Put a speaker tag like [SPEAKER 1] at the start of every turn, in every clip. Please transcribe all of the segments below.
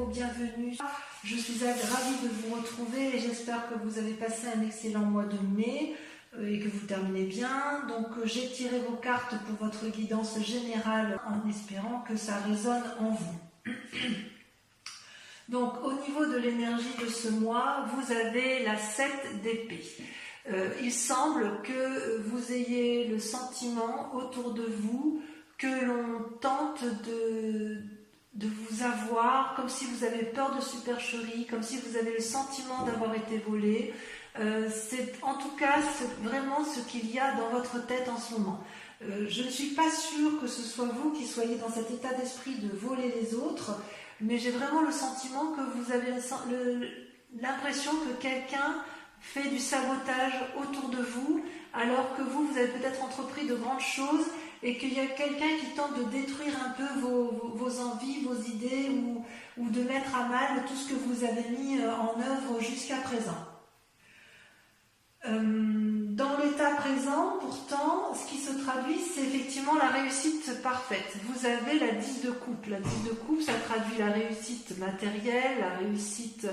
[SPEAKER 1] nouveau, bienvenue. Je suis ravie de vous retrouver et j'espère que vous avez passé un excellent mois de mai et que vous terminez bien. Donc j'ai tiré vos cartes pour votre guidance générale en espérant que ça résonne en vous. Donc au niveau de l'énergie de ce mois, vous avez la 7 d'épée. Il semble que vous ayez le sentiment autour de vous que l'on tente de vous avoir, comme si vous avez peur de supercherie, comme si vous avez le sentiment d'avoir été volé. C'est en tout cas vraiment ce qu'il y a dans votre tête en ce moment. Je ne suis pas sûre que ce soit vous qui soyez dans cet état d'esprit de voler les autres, mais j'ai vraiment le sentiment que vous avez l'impression que quelqu'un fait du sabotage autour de vous, alors que vous avez peut-être entrepris de grandes choses et qu'il y a quelqu'un qui tente de détruire un peu vos envies, vos idées ou de mettre à mal tout ce que vous avez mis en œuvre jusqu'à présent. Dans l'état présent, pourtant, ce qui se traduit, c'est effectivement la réussite parfaite. Vous avez la 10 de coupe. La 10 de coupe, ça traduit la réussite matérielle, la réussite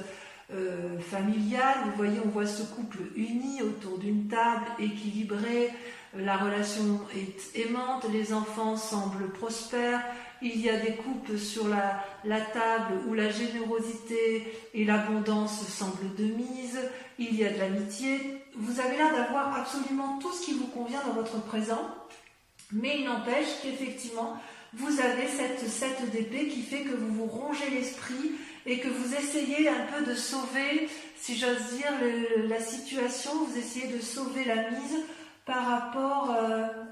[SPEAKER 1] familiale. Vous voyez, on voit ce couple uni autour d'une table, équilibré, la relation est aimante, les enfants semblent prospères, il y a des couples sur la table où la générosité et l'abondance semblent de mise, il y a de l'amitié. Vous avez l'air d'avoir absolument tout ce qui vous convient dans votre présent, mais il n'empêche qu'effectivement, vous avez cette 7 d'épée qui fait que vous vous rongez l'esprit et que vous essayez un peu de sauver, si j'ose dire, la situation, vous essayez de sauver la mise par rapport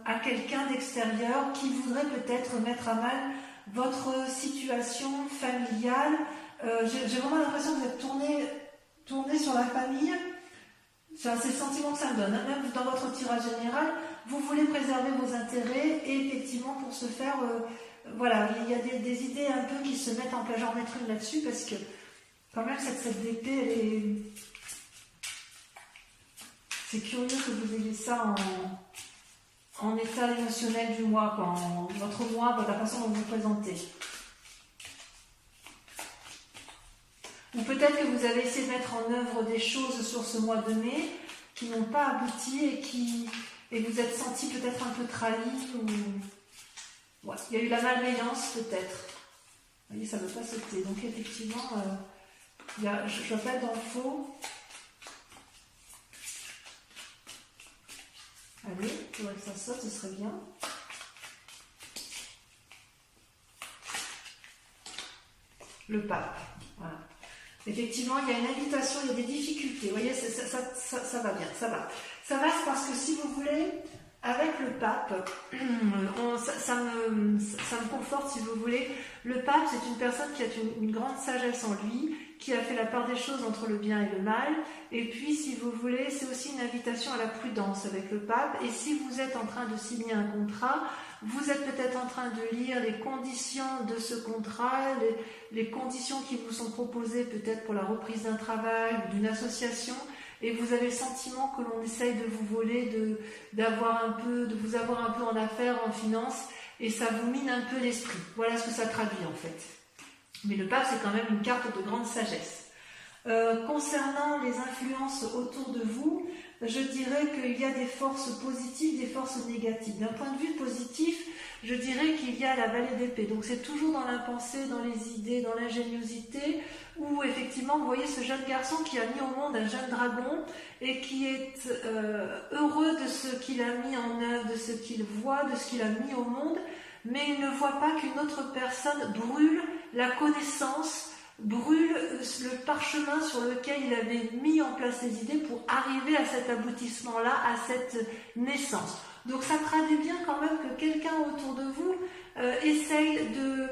[SPEAKER 1] à quelqu'un d'extérieur qui voudrait peut-être mettre à mal votre situation familiale. J'ai vraiment l'impression que vous êtes tourné sur la famille. C'est le sentiment que ça me donne. Même dans votre tirage général, vous voulez préserver vos intérêts et effectivement pour ce faire, voilà, il y a des idées un peu qui se mettent en place. J'en mettrai une là-dessus parce que quand même cette d'épée, c'est curieux que vous ayez ça en état émotionnel du mois, quoi, votre mois, la façon dont vous vous présentez. Ou peut-être que vous avez essayé de mettre en œuvre des choses sur ce mois de mai qui n'ont pas abouti et vous êtes senti peut-être un peu trahi ou... Ouais, il y a eu la malveillance peut-être. Vous voyez, ça ne veut pas sauter. Donc effectivement, je ne vais pas être dans le faux. Allez, il faudrait que ça saute, ce serait bien. Le pape, voilà. Effectivement, il y a une invitation, il y a des difficultés. Vous voyez, ça va bien, ça va. Ça va, c'est parce que si vous voulez, avec le pape, ça me conforte si vous voulez. Le pape, c'est une personne qui a une grande sagesse en lui, qui a fait la part des choses entre le bien et le mal. Et puis, si vous voulez, c'est aussi une invitation à la prudence avec le pape. Et si vous êtes en train de signer un contrat, vous êtes peut-être en train de lire les conditions de ce contrat, les conditions qui vous sont proposées peut-être pour la reprise d'un travail ou d'une association, et vous avez le sentiment que l'on essaye de vous voler, de vous avoir un peu en affaires, en finance, et ça vous mine un peu l'esprit. Voilà ce que ça traduit en fait. Mais le pape, c'est quand même une carte de grande sagesse. Concernant les influences autour de vous, je dirais qu'il y a des forces positives, des forces négatives. D'un point de vue positif, je dirais qu'il y a la vallée d'épée. Donc c'est toujours dans la pensée, dans les idées, dans l'ingéniosité, où effectivement, vous voyez ce jeune garçon qui a mis au monde un jeune dragon et qui est heureux de ce qu'il a mis en œuvre, de ce qu'il voit, de ce qu'il a mis au monde, mais il ne voit pas qu'une autre personne brûle la connaissance, brûle le parchemin sur lequel il avait mis en place ses idées pour arriver à cet aboutissement-là, à cette naissance. Donc ça traduit bien quand même que quelqu'un autour de vous essaye de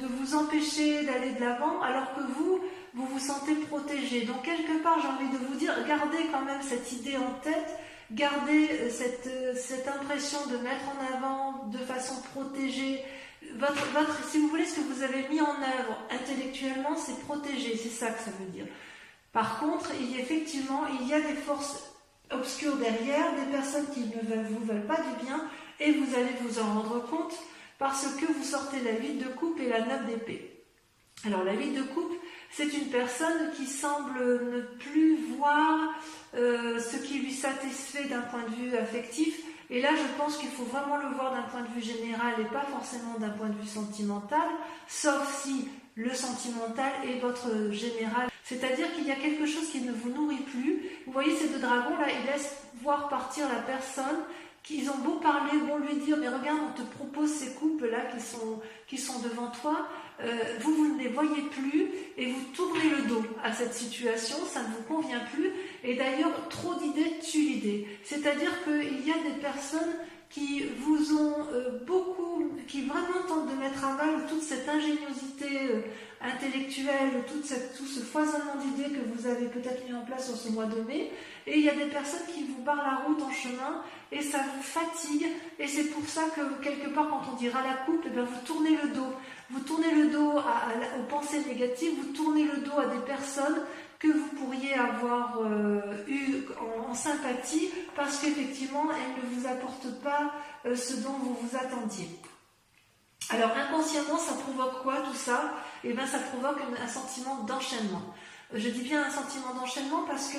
[SPEAKER 1] vous empêcher d'aller de l'avant, alors que vous vous sentez protégé. Donc quelque part, j'ai envie de vous dire, gardez quand même cette idée en tête, gardez cette impression de mettre en avant de façon protégée. Si vous voulez, ce que vous avez mis en œuvre intellectuellement, c'est protégé, c'est ça que ça veut dire. Par contre, il y a des forces obscures derrière, des personnes qui ne vous veulent pas du bien, et vous allez vous en rendre compte parce que vous sortez la 8 de coupe et la 9 d'épée. Alors la 8 de coupe, c'est une personne qui semble ne plus voir ce qui lui satisfait d'un point de vue affectif. Et là, je pense qu'il faut vraiment le voir d'un point de vue général et pas forcément d'un point de vue sentimental, sauf si le sentimental est votre général. C'est-à-dire qu'il y a quelque chose qui ne vous nourrit plus. Vous voyez ces deux dragons là, ils laissent voir partir la personne, qu'ils ont beau parler, beau lui dire, mais regarde, on te propose ces couples là qui sont devant toi, vous ne les voyez plus et vous tournez le dos à cette situation, ça ne vous convient plus. Et d'ailleurs, trop d'idées tue l'idée. C'est-à-dire qu'il y a des personnes qui vous ont qui vraiment tentent de mettre à mal toute cette ingéniosité intellectuelle, tout ce foisonnement d'idées que vous avez peut-être mis en place sur ce mois de mai. Et il y a des personnes qui vous barrent la route en chemin et ça vous fatigue. Et c'est pour ça que quelque part, quand on dira la coupe, eh bien, vous tournez le dos. Vous tournez le dos aux pensées négatives, vous tournez le dos à des personnes que vous pourriez avoir eu en sympathie parce qu'effectivement, elles ne vous apportent pas ce dont vous vous attendiez. Alors inconsciemment, ça provoque quoi tout ça? Eh bien, ça provoque un sentiment d'enchaînement. Je dis bien un sentiment d'enchaînement parce que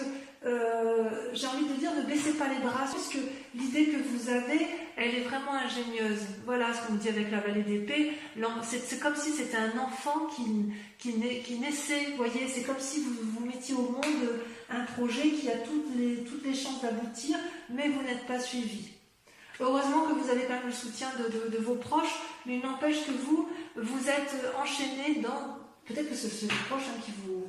[SPEAKER 1] j'ai envie de dire ne baissez pas les bras, puisque l'idée que vous avez, elle est vraiment ingénieuse. Voilà ce qu'on dit avec la vallée d'épée. C'est comme si c'était un enfant qui naissait. Vous voyez, c'est comme si vous mettiez au monde un projet qui a toutes les chances d'aboutir, mais vous n'êtes pas suivi. Heureusement que vous avez quand même le soutien de vos proches, mais il n'empêche que vous êtes enchaîné dans... Peut-être que c'est vos proches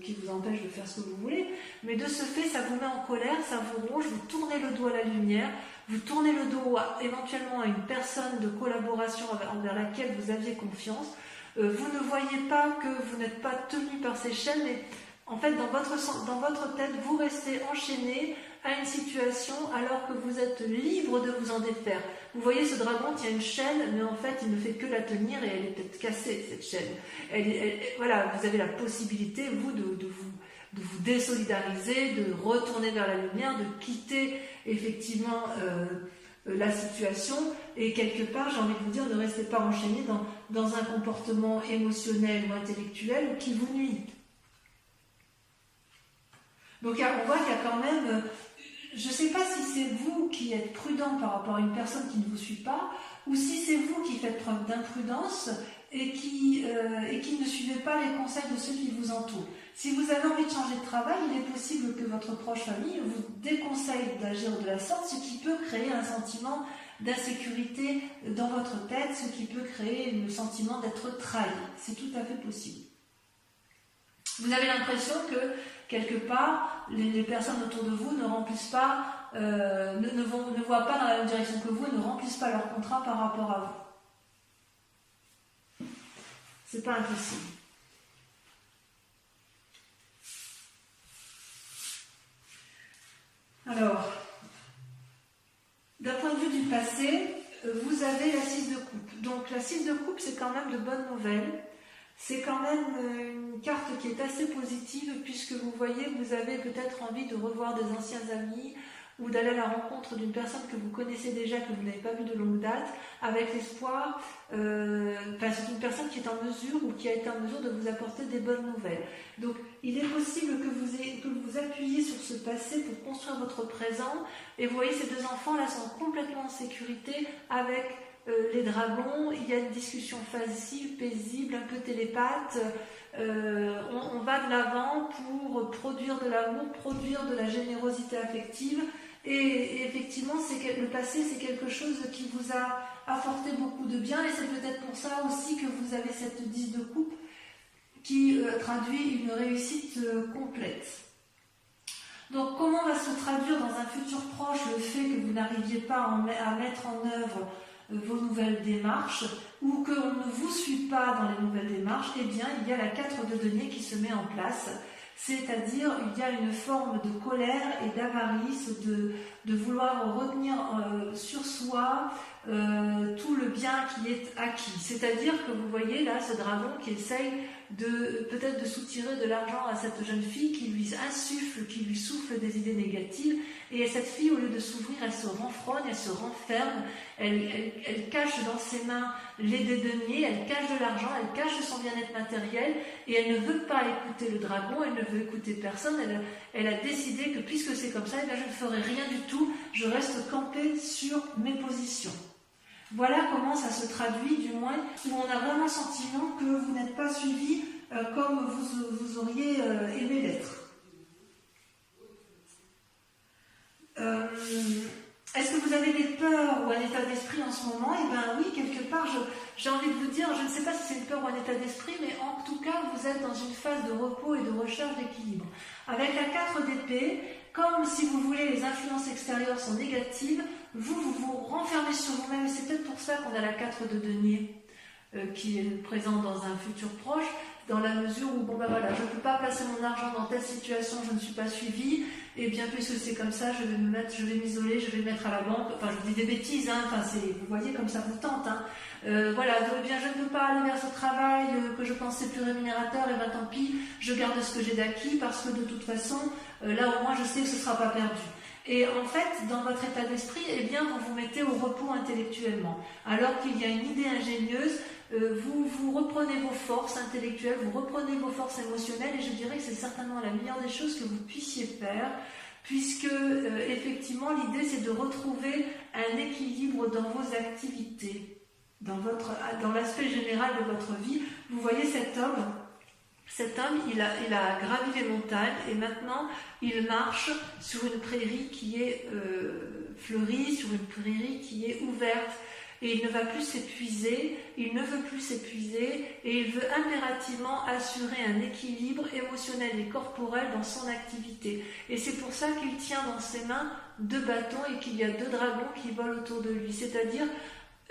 [SPEAKER 1] qui vous empêchent de faire ce que vous voulez, mais de ce fait, ça vous met en colère, ça vous ronge, vous tournez le dos à la lumière, vous tournez le dos éventuellement à une personne de collaboration envers laquelle vous aviez confiance. Vous ne voyez pas que vous n'êtes pas tenu par ces chaînes, mais en fait, dans votre tête, vous restez enchaîné à une situation alors que vous êtes libre de vous en défaire. Vous voyez, ce dragon tient une chaîne, mais en fait, il ne fait que la tenir et elle est peut-être cassée, cette chaîne. Voilà, vous avez la possibilité, vous, de vous désolidariser, de retourner vers la lumière, de quitter effectivement la situation. Et quelque part, j'ai envie de vous dire, ne restez pas enchaîné dans un comportement émotionnel ou intellectuel qui vous nuit. Donc on voit qu'il y a quand même, je ne sais pas si c'est vous qui êtes prudent par rapport à une personne qui ne vous suit pas, ou si c'est vous qui faites preuve d'imprudence et qui ne suivez pas les conseils de ceux qui vous entourent. Si vous avez envie de changer de travail, il est possible que votre proche famille vous déconseille d'agir de la sorte, ce qui peut créer un sentiment d'insécurité dans votre tête, ce qui peut créer le sentiment d'être trahi. C'est tout à fait possible. Vous avez l'impression que, quelque part, les personnes autour de vous ne remplissent pas, ne voient pas dans la même direction que vous et ne remplissent pas leur contrat par rapport à vous. C'est pas impossible. Alors, d'un point de vue du passé, vous avez la 6 de coupe. Donc la 6 de coupe, c'est quand même de bonnes nouvelles. C'est quand même une carte qui est assez positive puisque vous voyez, vous avez peut-être envie de revoir des anciens amis ou d'aller à la rencontre d'une personne que vous connaissez déjà, que vous n'avez pas vue de longue date, avec l'espoir, c'est une personne qui est en mesure ou qui a été en mesure de vous apporter des bonnes nouvelles. Donc il est possible que vous appuyiez sur ce passé pour construire votre présent, et vous voyez, ces deux enfants là sont complètement en sécurité avec les dragons. Il y a une discussion facile, paisible, un peu télépathe. On va de l'avant pour produire de l'amour, produire de la générosité affective. Et effectivement, le passé, c'est quelque chose qui vous a apporté beaucoup de bien. Et c'est peut-être pour ça aussi que vous avez cette 10 de coupe qui traduit une réussite complète. Donc, comment va se traduire dans un futur proche le fait que vous n'arriviez pas à mettre en œuvre vos nouvelles démarches, ou qu'on ne vous suit pas dans les nouvelles démarches? Eh bien, il y a la 4 de denier qui se met en place, c'est-à-dire il y a une forme de colère et d'avarice, de vouloir retenir sur soi tout le bien qui est acquis. C'est-à-dire que vous voyez là ce dragon qui essaye peut-être de soutirer de l'argent à cette jeune fille, qui lui insuffle, qui lui souffle des idées négatives, et cette fille, au lieu de s'ouvrir, elle se renfrogne, elle se renferme, elle cache dans ses mains les deniers, elle cache de l'argent, elle cache de son bien-être matériel, et elle ne veut pas écouter le dragon, elle ne veut écouter personne, elle a décidé que puisque c'est comme ça, eh bien, je ne ferai rien du tout, je reste campée sur mes positions. Voilà comment ça se traduit, du moins, où on a vraiment le sentiment que vous n'êtes pas suivi comme vous auriez aimé l'être. Est-ce que vous avez des peurs ou un état d'esprit en ce moment? Eh bien oui, quelque part, j'ai envie de vous dire, je ne sais pas si c'est une peur ou un état d'esprit, mais en tout cas, vous êtes dans une phase de repos et de recherche d'équilibre. Avec la 4 d'épée, comme si vous voulez, les influences extérieures sont négatives, vous vous renfermez sur vous-même, et c'est peut-être pour ça qu'on a la 4 de denier qui est présente dans un futur proche, dans la mesure où, bon ben voilà, je ne peux pas placer mon argent dans telle situation, je ne suis pas suivie, et bien puisque c'est comme ça, je vais m'isoler, je vais me mettre à la banque, enfin je vous dis des bêtises, hein, enfin vous voyez comme ça vous tente, hein. Voilà, donc, eh bien je ne peux pas aller vers ce travail que je pensais plus rémunérateur, et bien tant pis, je garde ce que j'ai d'acquis, parce que de toute façon, là au moins je sais que ce ne sera pas perdu. Et en fait, dans votre état d'esprit, eh bien, vous vous mettez au repos intellectuellement. Alors qu'il y a une idée ingénieuse, vous reprenez vos forces intellectuelles, vous reprenez vos forces émotionnelles, et je dirais que c'est certainement la meilleure des choses que vous puissiez faire, puisque effectivement, l'idée c'est de retrouver un équilibre dans vos activités, dans l'aspect général de votre vie. Vous voyez cet homme, il a gravi les montagnes et maintenant il marche sur une prairie qui est fleurie, sur une prairie qui est ouverte, et il ne va plus s'épuiser, il ne veut plus s'épuiser, et il veut impérativement assurer un équilibre émotionnel et corporel dans son activité. Et c'est pour ça qu'il tient dans ses mains 2 bâtons et qu'il y a 2 dragons qui volent autour de lui. C'est-à-dire,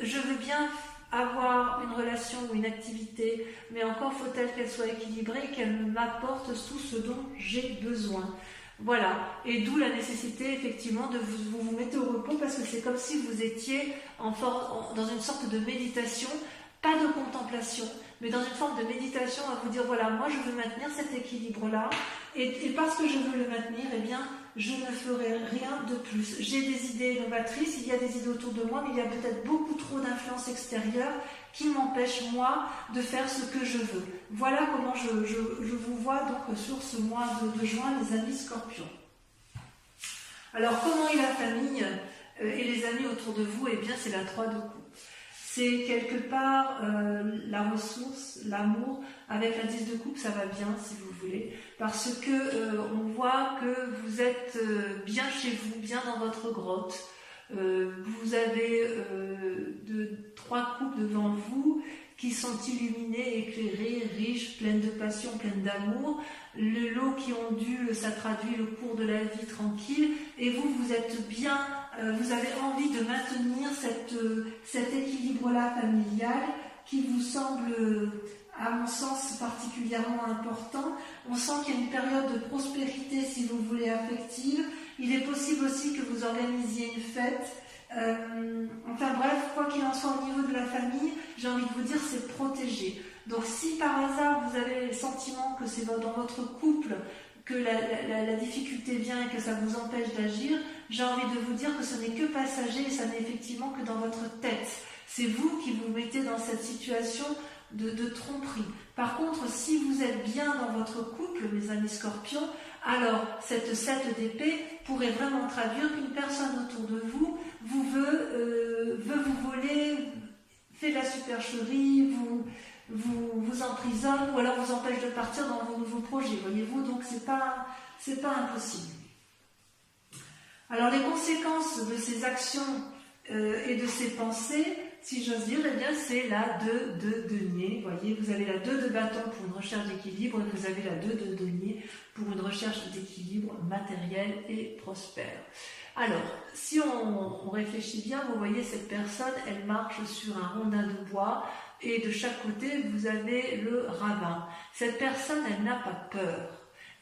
[SPEAKER 1] je veux bien avoir une relation ou une activité, mais encore faut-elle qu'elle soit équilibrée et qu'elle m'apporte tout ce dont j'ai besoin. Voilà, et d'où la nécessité effectivement de vous mettre au repos, parce que c'est comme si vous étiez dans une sorte de méditation, pas de contemplation, mais dans une forme de méditation à vous dire voilà, moi je veux maintenir cet équilibre-là, et parce que je veux le maintenir, eh bien je ne ferai rien de plus. J'ai des idées novatrices, il y a des idées autour de moi, mais il y a peut-être beaucoup trop d'influences extérieures qui m'empêchent, moi, de faire ce que je veux. Voilà comment je vous vois donc sur ce mois de juin, les amis Scorpions. Alors, comment est la famille et les amis autour de vous? Eh bien, c'est la 3 de coupe. C'est quelque part la ressource, l'amour. Avec la 10 de coupe, ça va bien, si vous voulez, parce que on voit que vous êtes bien chez vous, bien dans votre grotte. Vous avez 3 coupes devant vous qui sont illuminées, éclairées, riches, pleines de passion, pleines d'amour. L'eau qui ondule, ça traduit le cours de la vie tranquille, et vous êtes bien, vous avez envie de maintenir cet équilibre-là familial qui vous semble, à mon sens, particulièrement important. On sent qu'il y a une période de prospérité, si vous voulez, affective. Il est possible aussi que vous organisiez une fête. Enfin bref, quoi qu'il en soit, au niveau de la famille, j'ai envie de vous dire, c'est protégé. Donc si par hasard vous avez le sentiment que c'est dans votre couple que la difficulté vient et que ça vous empêche d'agir, j'ai envie de vous dire que ce n'est que passager, et ça n'est effectivement que dans votre tête. C'est vous qui vous mettez dans cette situation de tromperie. Par contre, si vous êtes bien dans votre couple, mes amis Scorpions, alors cette 7 d'épée pourrait vraiment traduire qu'une personne autour de vous veut vous voler, fait de la supercherie, vous emprisonne, ou alors vous empêche de partir dans vos nouveaux projets, voyez-vous, donc c'est pas impossible. Alors les conséquences de ces actions et de ces pensées, si j'ose dire, eh bien c'est la 2 de denier. Vous voyez, vous avez la 2 de bâton pour une recherche d'équilibre, et vous avez la 2 de denier pour une recherche d'équilibre matériel et prospère. Alors, si on réfléchit bien, vous voyez cette personne, elle marche sur un rondin de bois, et de chaque côté, vous avez le ravin. Cette personne, elle n'a pas peur.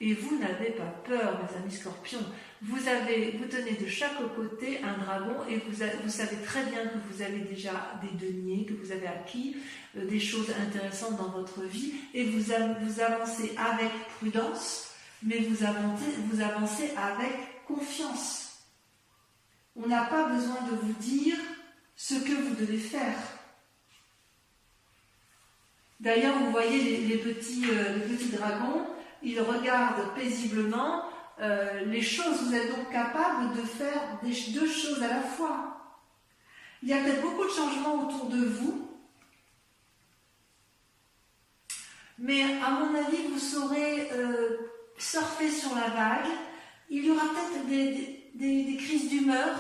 [SPEAKER 1] Et vous n'avez pas peur, mes amis scorpions. Vous tenez de chaque côté un dragon et vous savez très bien que vous avez déjà des deniers, que vous avez acquis des choses intéressantes dans votre vie et vous avancez avec prudence, mais vous avancez avec confiance. On n'a pas besoin de vous dire ce que vous devez faire. D'ailleurs, vous voyez les petits dragons, ils regardent paisiblement les choses. Vous êtes donc capable de faire deux choses à la fois. Il y a peut-être beaucoup de changements autour de vous, mais à mon avis, vous saurez surfer sur la vague. Il y aura peut-être des crises d'humeur,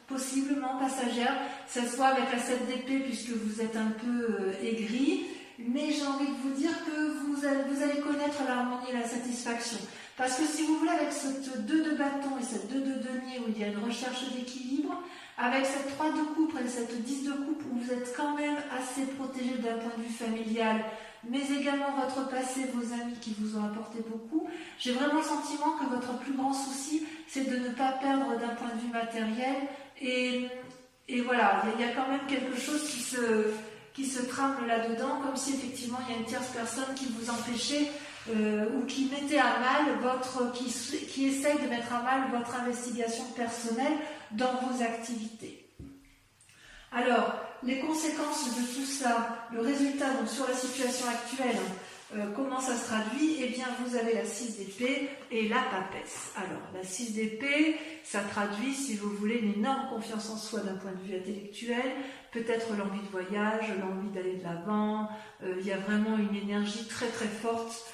[SPEAKER 1] possiblement passagères, que ce soit avec la 7 d'épée, puisque vous êtes un peu aigri, mais j'ai envie de vous dire que vous allez connaître l'harmonie et la satisfaction. Parce que si vous voulez, avec cette 2 de bâton et cette 2 de denier, où il y a une recherche d'équilibre, avec cette 3 de coupe et cette 10 de coupe, où vous êtes quand même assez protégé d'un point de vue familial, mais également votre passé, vos amis qui vous ont apporté beaucoup, j'ai vraiment le sentiment que votre plus grand souci, c'est de ne pas perdre d'un point de vue matériel. Et voilà, il y a quand même quelque chose qui se trame là-dedans, comme si effectivement il y a une tierce personne qui vous empêchait ou qui mettait à mal qui essaye de mettre à mal votre investigation personnelle dans vos activités. Alors, les conséquences de tout ça, le résultat donc sur la situation actuelle, comment ça se traduit? Eh bien, vous avez la 6 d'épée et la papesse. Alors, la 6 d'épée, ça traduit, si vous voulez, une énorme confiance en soi d'un point de vue intellectuel, peut-être l'envie de voyage, l'envie d'aller de l'avant, il y a vraiment une énergie très très forte.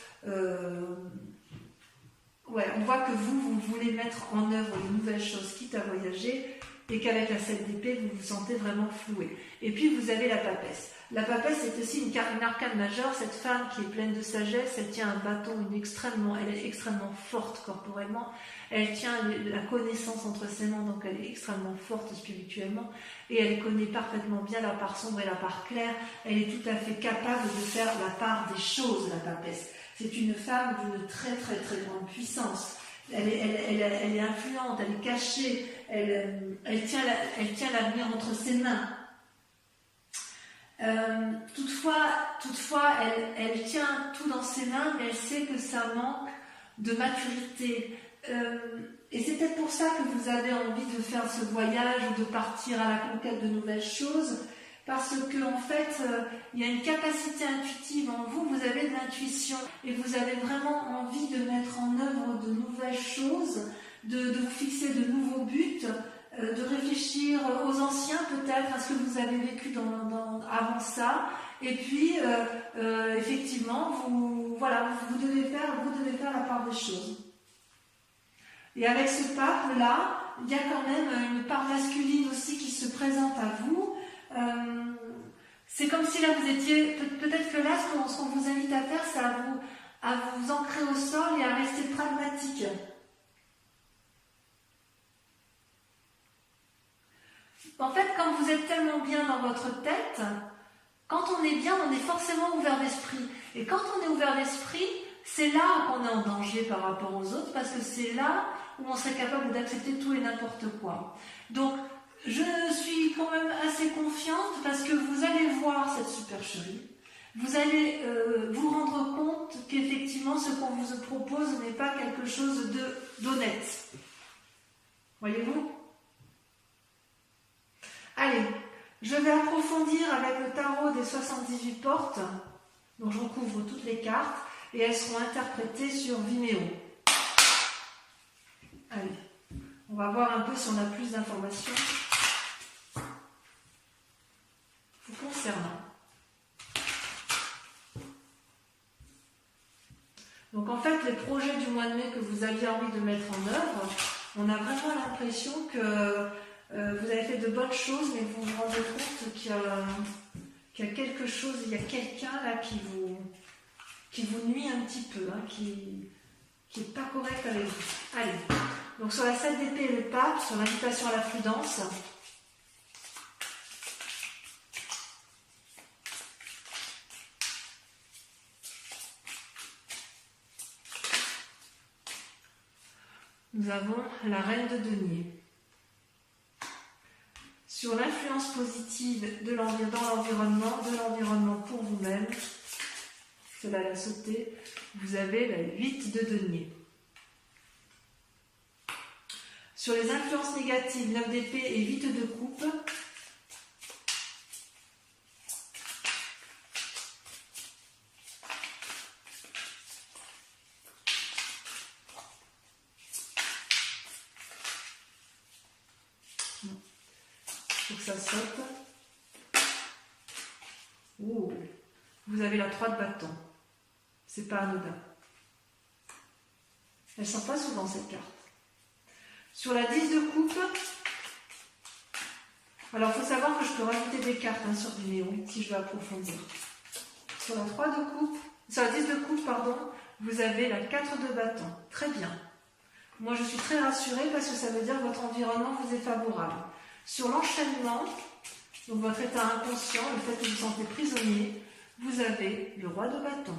[SPEAKER 1] Ouais, on voit que vous voulez mettre en œuvre de nouvelles choses, quitte à voyager, et qu'avec la 7 d'épée, vous vous sentez vraiment floué. Et puis, vous avez la papesse. La papesse est aussi une arcane majeure. Cette femme qui est pleine de sagesse, elle tient un bâton, elle est extrêmement forte corporellement. Elle tient la connaissance entre ses mains, donc elle est extrêmement forte spirituellement. Et elle connaît parfaitement bien la part sombre et la part claire. Elle est tout à fait capable de faire la part des choses, la papesse. C'est une femme d'une très très très grande puissance. Elle est influente, elle est cachée, elle tient l'avenir entre ses mains. Toutefois, elle tient tout dans ses mains, mais elle sait que ça manque de maturité. Et c'est peut-être pour ça que vous avez envie de faire ce voyage ou de partir à la conquête de nouvelles choses, parce que en fait, il y a une capacité intuitive en vous, vous avez de l'intuition et vous avez vraiment envie de mettre en œuvre de nouvelles choses, de vous fixer de nouveaux buts, de réfléchir aux anciens peut-être, à ce que vous avez vécu avant ça, et puis effectivement, vous devez faire la part des choses. Et avec ce pape-là, il y a quand même une part masculine aussi qui se présente à vous. C'est comme si là vous étiez, peut-être que là ce qu'on vous invite à faire, c'est à vous ancrer au sol et à rester pragmatique. En fait, quand vous êtes tellement bien dans votre tête, quand on est bien, on est forcément ouvert d'esprit. Et quand on est ouvert d'esprit, c'est là qu'on est en danger par rapport aux autres, parce que c'est là où on serait capable d'accepter tout et n'importe quoi. Donc, je suis quand même assez confiante parce que vous allez voir cette supercherie. Vous allez vous rendre compte qu'effectivement, ce qu'on vous propose n'est pas quelque chose d'honnête. Voyez-vous ? Allez, je vais approfondir avec le tarot des 78 portes. Donc, je recouvre toutes les cartes et elles seront interprétées sur Vimeo. Allez, on va voir un peu si on a plus d'informations vous concernant. Donc en fait, les projets du mois de mai que vous aviez envie de mettre en œuvre, on a vraiment l'impression que vous avez fait de bonnes choses, mais vous vous rendez compte qu'il y a quelque chose, il y a quelqu'un là qui vous nuit un petit peu, hein, qui n'est pas correct avec vous. Allez, donc sur la 7 d'épée et le pape, sur l'invitation à la prudence. nous avons la reine de denier. Sur l'influence positive dans l'environnement pour vous-même, cela l'a sauté, vous avez la 8 de denier. Sur les influences négatives, 9 d'épée et 8 de coupe, faut que ça saute. Oh, vous avez la 3 de bâton. C'est pas anodin. Elle ne sort pas souvent cette carte. Sur la 10 de coupe, alors il faut savoir que je peux rajouter des cartes sur Vimeo si je veux approfondir. Sur la 3 de coupe, sur la 10 de coupe, pardon, vous avez la 4 de bâton. Très bien. Moi je suis très rassurée parce que ça veut dire que votre environnement vous est favorable. Sur l'enchaînement, donc votre état inconscient, le fait que vous vous sentez prisonnier, vous avez le roi de bâton.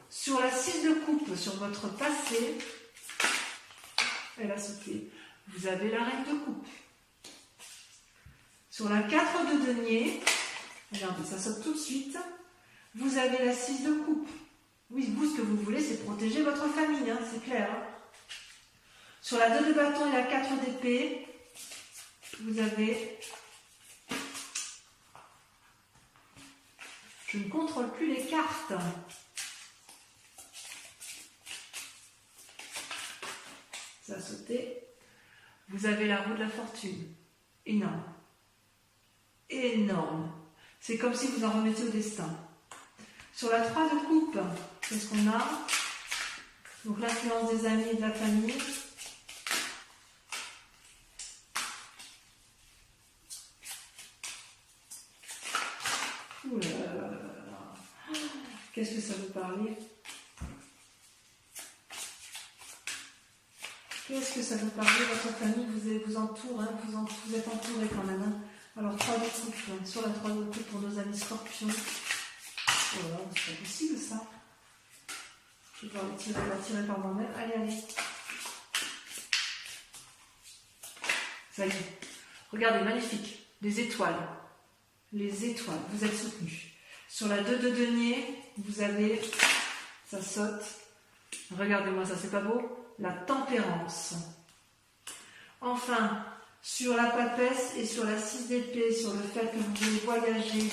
[SPEAKER 1] Sur la 6 de coupe, sur votre passé, elle a sauté, vous avez la reine de coupe. Sur la 4 de denier, regardez, ça saute tout de suite, vous avez la 6 de coupe. Oui, vous, ce que vous voulez, c'est protéger votre famille, c'est clair. Sur la 2 de bâton et la 4 d'épée, vous avez... Je ne contrôle plus les cartes. Ça a sauté. Vous avez la roue de la fortune. Énorme. Énorme. C'est comme si vous en remettiez au destin. Sur la 3 de coupe, qu'est-ce qu'on a? Donc l'influence des amis et de la famille. Ouh là là là là. Qu'est-ce que ça veut parler? Qu'est-ce que ça veut parler? Votre famille vous entoure, vous êtes entouré quand même. Alors 3 de coupe, sur la 3 de coupe pour nos amis scorpions. Oh là là, c'est pas possible ça. Je vais devoir la tirer par moi-même. Allez, allez. Ça y est. Regardez, magnifique. Les étoiles. Les étoiles. Vous êtes soutenus. Sur la 2 de denier, vous avez... Ça saute. Regardez-moi ça, c'est pas beau? La tempérance. Enfin, sur la papesse et sur la 6 d'épée, sur le fait que vous voulez voyager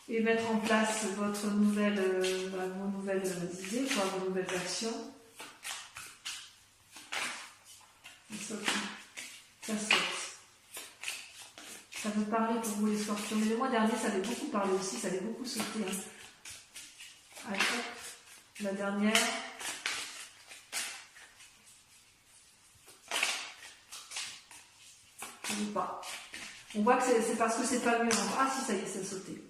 [SPEAKER 1] et mettre en place vos nouvelles idées, vos nouvelles actions. Ça saute. Ça veut parler pour vous les scorpions. Mais le mois dernier, ça avait beaucoup parlé aussi, ça avait beaucoup sauté. Allez, hop, la dernière. Ou pas. On voit que c'est parce que c'est pas mieux. Ah si, ça y est, ça a sauté.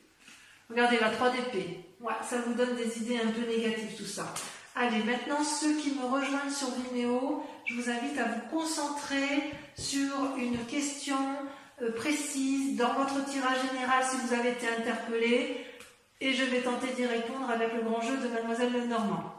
[SPEAKER 1] Regardez, la 3 d'épée. Ouais, ça vous donne des idées un peu négatives tout ça. Allez, maintenant, ceux qui me rejoignent sur Vimeo, je vous invite à vous concentrer sur une question précise dans votre tirage général si vous avez été interpellé. Et je vais tenter d'y répondre avec le grand jeu de Mademoiselle Lenormand.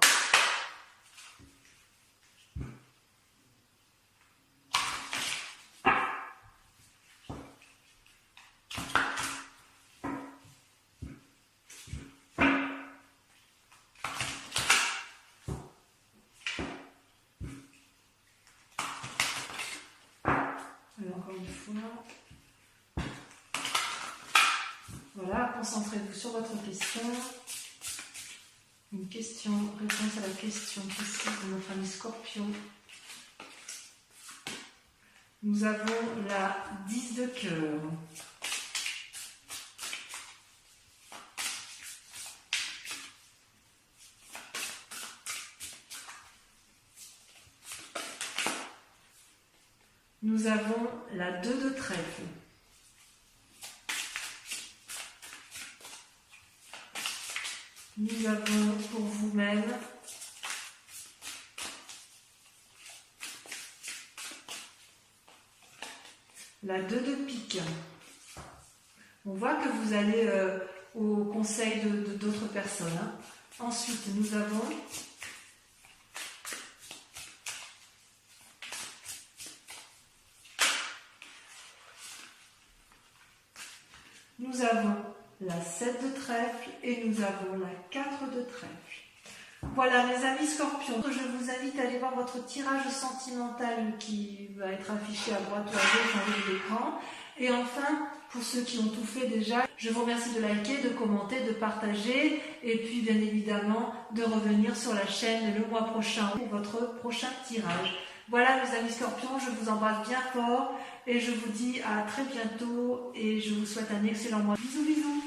[SPEAKER 1] Encore une fois. Voilà, concentrez-vous sur votre question. Une question, réponse à la question précise de notre ami Scorpion. Nous avons la 10 de cœur. Nous avons la 2 de trèfle. Nous avons pour vous-même la 2 de pique. On voit que vous allez au conseil d'autres personnes. Ensuite, nous avons nous avons la 7 de trèfle et nous avons la 4 de trèfle. Voilà mes amis scorpions, je vous invite à aller voir votre tirage sentimental qui va être affiché à droite ou à gauche en haut de l'écran. Et enfin, pour ceux qui ont tout fait déjà, je vous remercie de liker, de commenter, de partager et puis bien évidemment de revenir sur la chaîne le mois prochain pour votre prochain tirage. Voilà mes amis scorpions, je vous embrasse bien fort et je vous dis à très bientôt et je vous souhaite un excellent mois. Bisous bisous.